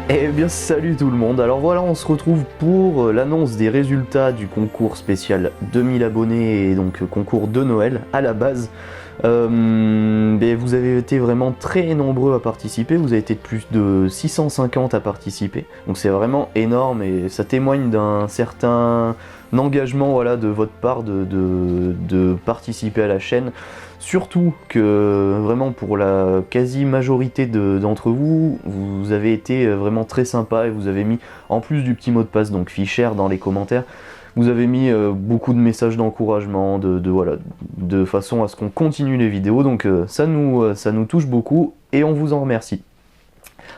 Eh bien salut tout le monde, alors voilà, on se retrouve pour l'annonce des résultats du concours spécial 2000 abonnés et donc concours de Noël à la base. Vous avez été vraiment très nombreux à participer, vous avez été plus de 650 à participer, donc c'est vraiment énorme et ça témoigne d'un certain engagement, voilà, de votre part de participer à la chaîne. Surtout que vraiment pour la quasi-majorité d'entre vous, vous avez été vraiment très sympa et vous avez mis, en plus du petit mot de passe, donc Fischer dans les commentaires, vous avez mis beaucoup de messages d'encouragement, voilà, de façon à ce qu'on continue les vidéos, donc ça nous touche beaucoup et on vous en remercie.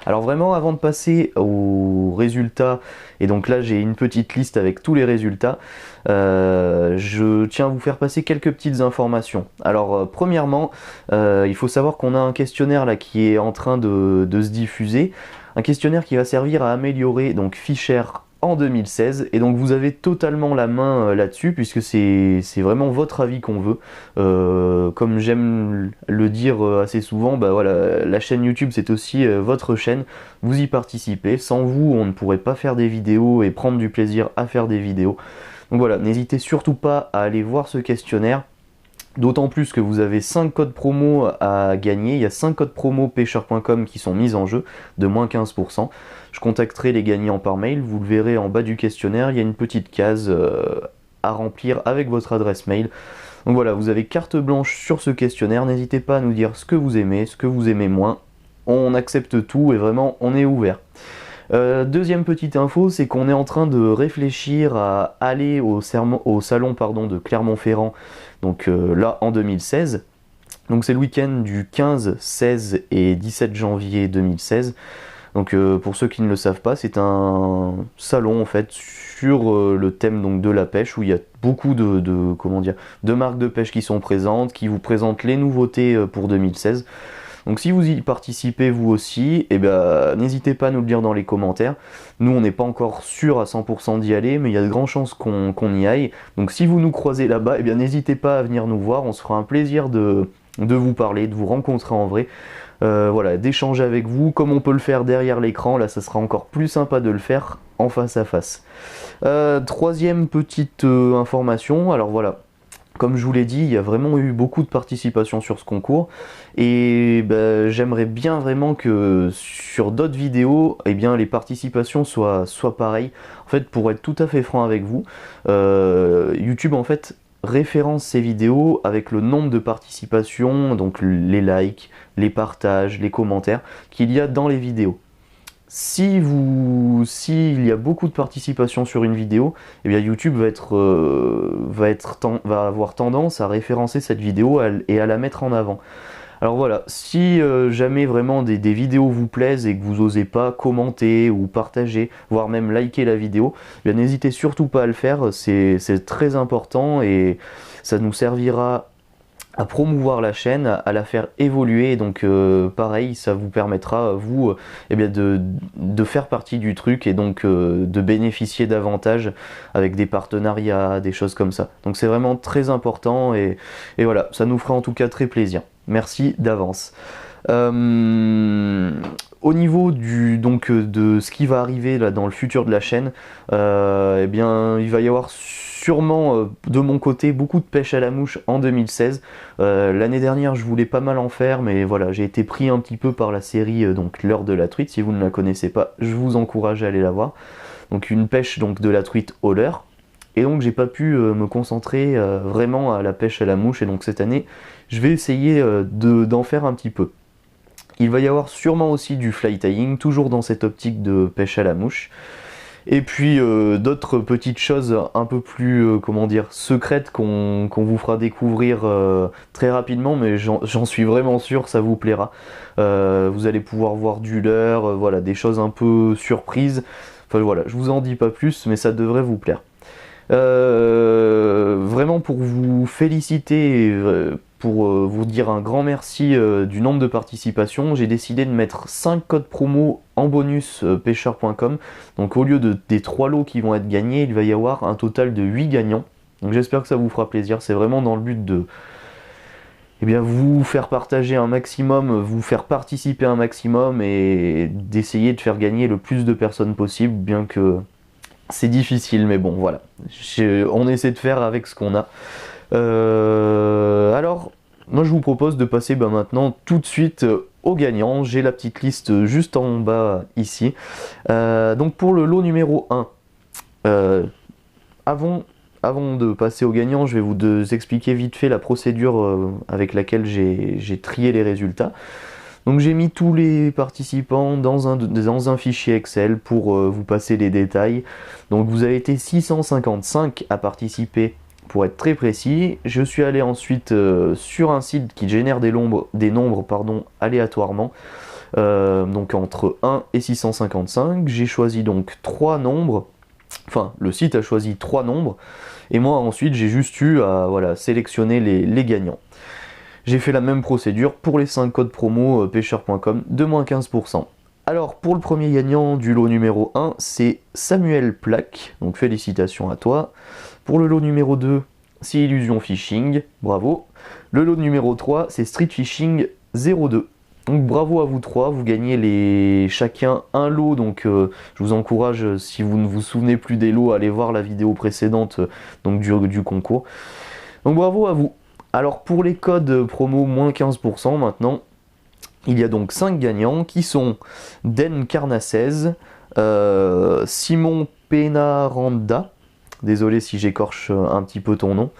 Alors vraiment, avant de passer aux résultats, et donc là j'ai une petite liste avec tous les résultats, je tiens à vous faire passer quelques petites informations. Alors premièrement, il faut savoir qu'on a un questionnaire là qui est en train de se diffuser, un questionnaire qui va servir à améliorer donc Fischer en 2016, et donc vous avez totalement la main là-dessus puisque c'est vraiment votre avis qu'on veut. Comme j'aime le dire assez souvent, bah voilà, la chaîne YouTube c'est aussi votre chaîne, vous y participez, sans vous on ne pourrait pas faire des vidéos et prendre du plaisir à faire des vidéos. Donc voilà, n'hésitez surtout pas à aller voir ce questionnaire. D'autant plus que vous avez 5 codes promo à gagner, il y a 5 codes promo pêcheur.com qui sont mis en jeu, de moins 15%. Je contacterai les gagnants par mail, vous le verrez en bas du questionnaire, il y a une petite case à remplir avec votre adresse mail. Donc voilà, vous avez carte blanche sur ce questionnaire, n'hésitez pas à nous dire ce que vous aimez moins, on accepte tout et vraiment on est ouvert. Deuxième petite info, c'est qu'on est en train de réfléchir à aller au salon de Clermont-Ferrand, donc là en 2016. Donc c'est le week-end du 15, 16 et 17 janvier 2016. Donc pour ceux qui ne le savent pas, c'est un salon en fait sur le thème donc de la pêche où il y a beaucoup de marques de pêche qui sont présentes, qui vous présentent les nouveautés pour 2016. Donc si vous y participez vous aussi, n'hésitez pas à nous le dire dans les commentaires. Nous on n'est pas encore sûr à 100% d'y aller, mais il y a de grandes chances qu'on y aille. Donc si vous nous croisez là-bas, n'hésitez pas à venir nous voir, on se fera un plaisir de vous parler, de vous rencontrer en vrai. Voilà, d'échanger avec vous, comme on peut le faire derrière l'écran, là ça sera encore plus sympa de le faire en face à face. Troisième petite information, alors voilà. Comme je vous l'ai dit, il y a vraiment eu beaucoup de participation sur ce concours et j'aimerais bien vraiment que sur d'autres vidéos, les participations soient pareilles. En fait, pour être tout à fait franc avec vous, YouTube en fait référence ces vidéos avec le nombre de participations, donc les likes, les partages, les commentaires qu'il y a dans les vidéos. S'il y a beaucoup de participation sur une vidéo, YouTube va avoir tendance à référencer cette vidéo et à la mettre en avant. Alors voilà, si jamais vraiment des vidéos vous plaisent et que vous n'osez pas commenter ou partager, voire même liker la vidéo, n'hésitez surtout pas à le faire, c'est très important et ça nous servira à promouvoir la chaîne, à la faire évoluer, donc pareil, ça vous permettra, vous, de faire partie du truc et donc de bénéficier davantage avec des partenariats, des choses comme ça. Donc c'est vraiment très important et voilà, ça nous fera en tout cas très plaisir. Merci d'avance. Au niveau de ce qui va arriver là, dans le futur de la chaîne, il va y avoir sûrement de mon côté beaucoup de pêche à la mouche en 2016. L'année dernière je voulais pas mal en faire, mais voilà, j'ai été pris un petit peu par la série donc l'heure de la truite. Si vous ne la connaissez pas, je vous encourage à aller la voir. Donc une pêche donc de la truite au leurre. Et donc j'ai pas pu me concentrer vraiment à la pêche à la mouche, et donc cette année je vais essayer d'en faire un petit peu. Il va y avoir sûrement aussi du fly tying, toujours dans cette optique de pêche à la mouche. Et puis d'autres petites choses un peu plus, secrètes qu'on vous fera découvrir très rapidement, mais j'en suis vraiment sûr, ça vous plaira. Vous allez pouvoir voir du leurre, voilà, des choses un peu surprises. Enfin voilà, je vous en dis pas plus, mais ça devrait vous plaire. Vraiment pour vous féliciter, pour vous dire un grand merci du nombre de participations, j'ai décidé de mettre 5 codes promo en bonus pêcheur.com. Donc au lieu des 3 lots qui vont être gagnés, il va y avoir un total de 8 gagnants. Donc j'espère que ça vous fera plaisir, c'est vraiment dans le but eh bien, vous faire partager un maximum, vous faire participer un maximum et d'essayer de faire gagner le plus de personnes possible, bien que c'est difficile, mais bon, voilà. On essaie de faire avec ce qu'on a. Alors, moi je vous propose de passer maintenant tout de suite aux gagnants. J'ai la petite liste juste en bas ici. Donc pour le lot numéro 1, avant de passer aux gagnants, je vais vous expliquer vite fait la procédure avec laquelle j'ai trié les résultats. Donc j'ai mis tous les participants dans un fichier Excel pour vous passer les détails. Donc vous avez été 655 à participer pour être très précis. Je suis allé ensuite sur un site qui génère des nombres aléatoirement. Donc entre 1 et 655. J'ai choisi donc 3 nombres. Enfin, le site a choisi 3 nombres. Et moi ensuite j'ai juste eu à sélectionner les gagnants. J'ai fait la même procédure pour les 5 codes promo pêcheur.com de moins 15%. Alors pour le premier gagnant du lot numéro 1, c'est Samuel Plaque, donc félicitations à toi. Pour le lot numéro 2, c'est Illusion Fishing, bravo. Le lot numéro 3, c'est Street Fishing 02. Donc bravo à vous trois, vous gagnez chacun un lot, donc je vous encourage, si vous ne vous souvenez plus des lots, à aller voir la vidéo précédente donc du concours. Donc bravo à vous. Alors pour les codes promo moins 15% maintenant, il y a donc 5 gagnants qui sont Den Carnacez, Simon Penaranda, désolé si j'écorche un petit peu ton nom.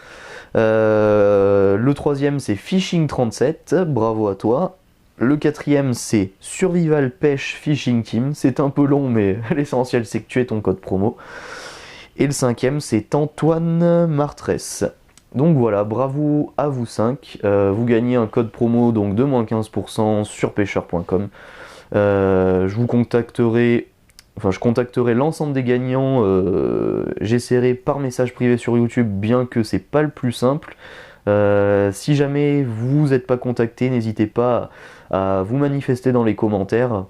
Le troisième c'est Fishing37, bravo à toi. Le quatrième c'est Survival Pêche Fishing Team, c'est un peu long mais l'essentiel c'est que tu aies ton code promo. Et le cinquième c'est Antoine Martresse. Donc voilà, bravo à vous 5. Vous gagnez un code promo donc de moins 15% sur pêcheur.com. Je contacterai l'ensemble des gagnants. J'essaierai par message privé sur YouTube, bien que c'est pas le plus simple. Si jamais vous n'êtes pas contacté, n'hésitez pas à vous manifester dans les commentaires.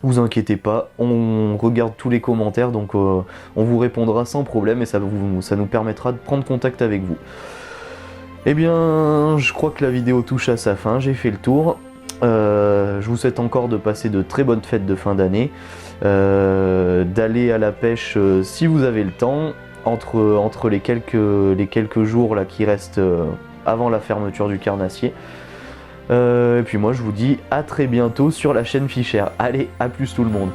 Vous inquiétez pas, on regarde tous les commentaires, donc on vous répondra sans problème et ça nous permettra de prendre contact avec vous. Eh bien, je crois que la vidéo touche à sa fin, j'ai fait le tour. Je vous souhaite encore de passer de très bonnes fêtes de fin d'année, d'aller à la pêche si vous avez le temps, entre les quelques jours là, qui restent avant la fermeture du carnassier. Et puis moi je vous dis à très bientôt sur la chaîne Fisher. Allez, à plus tout le monde.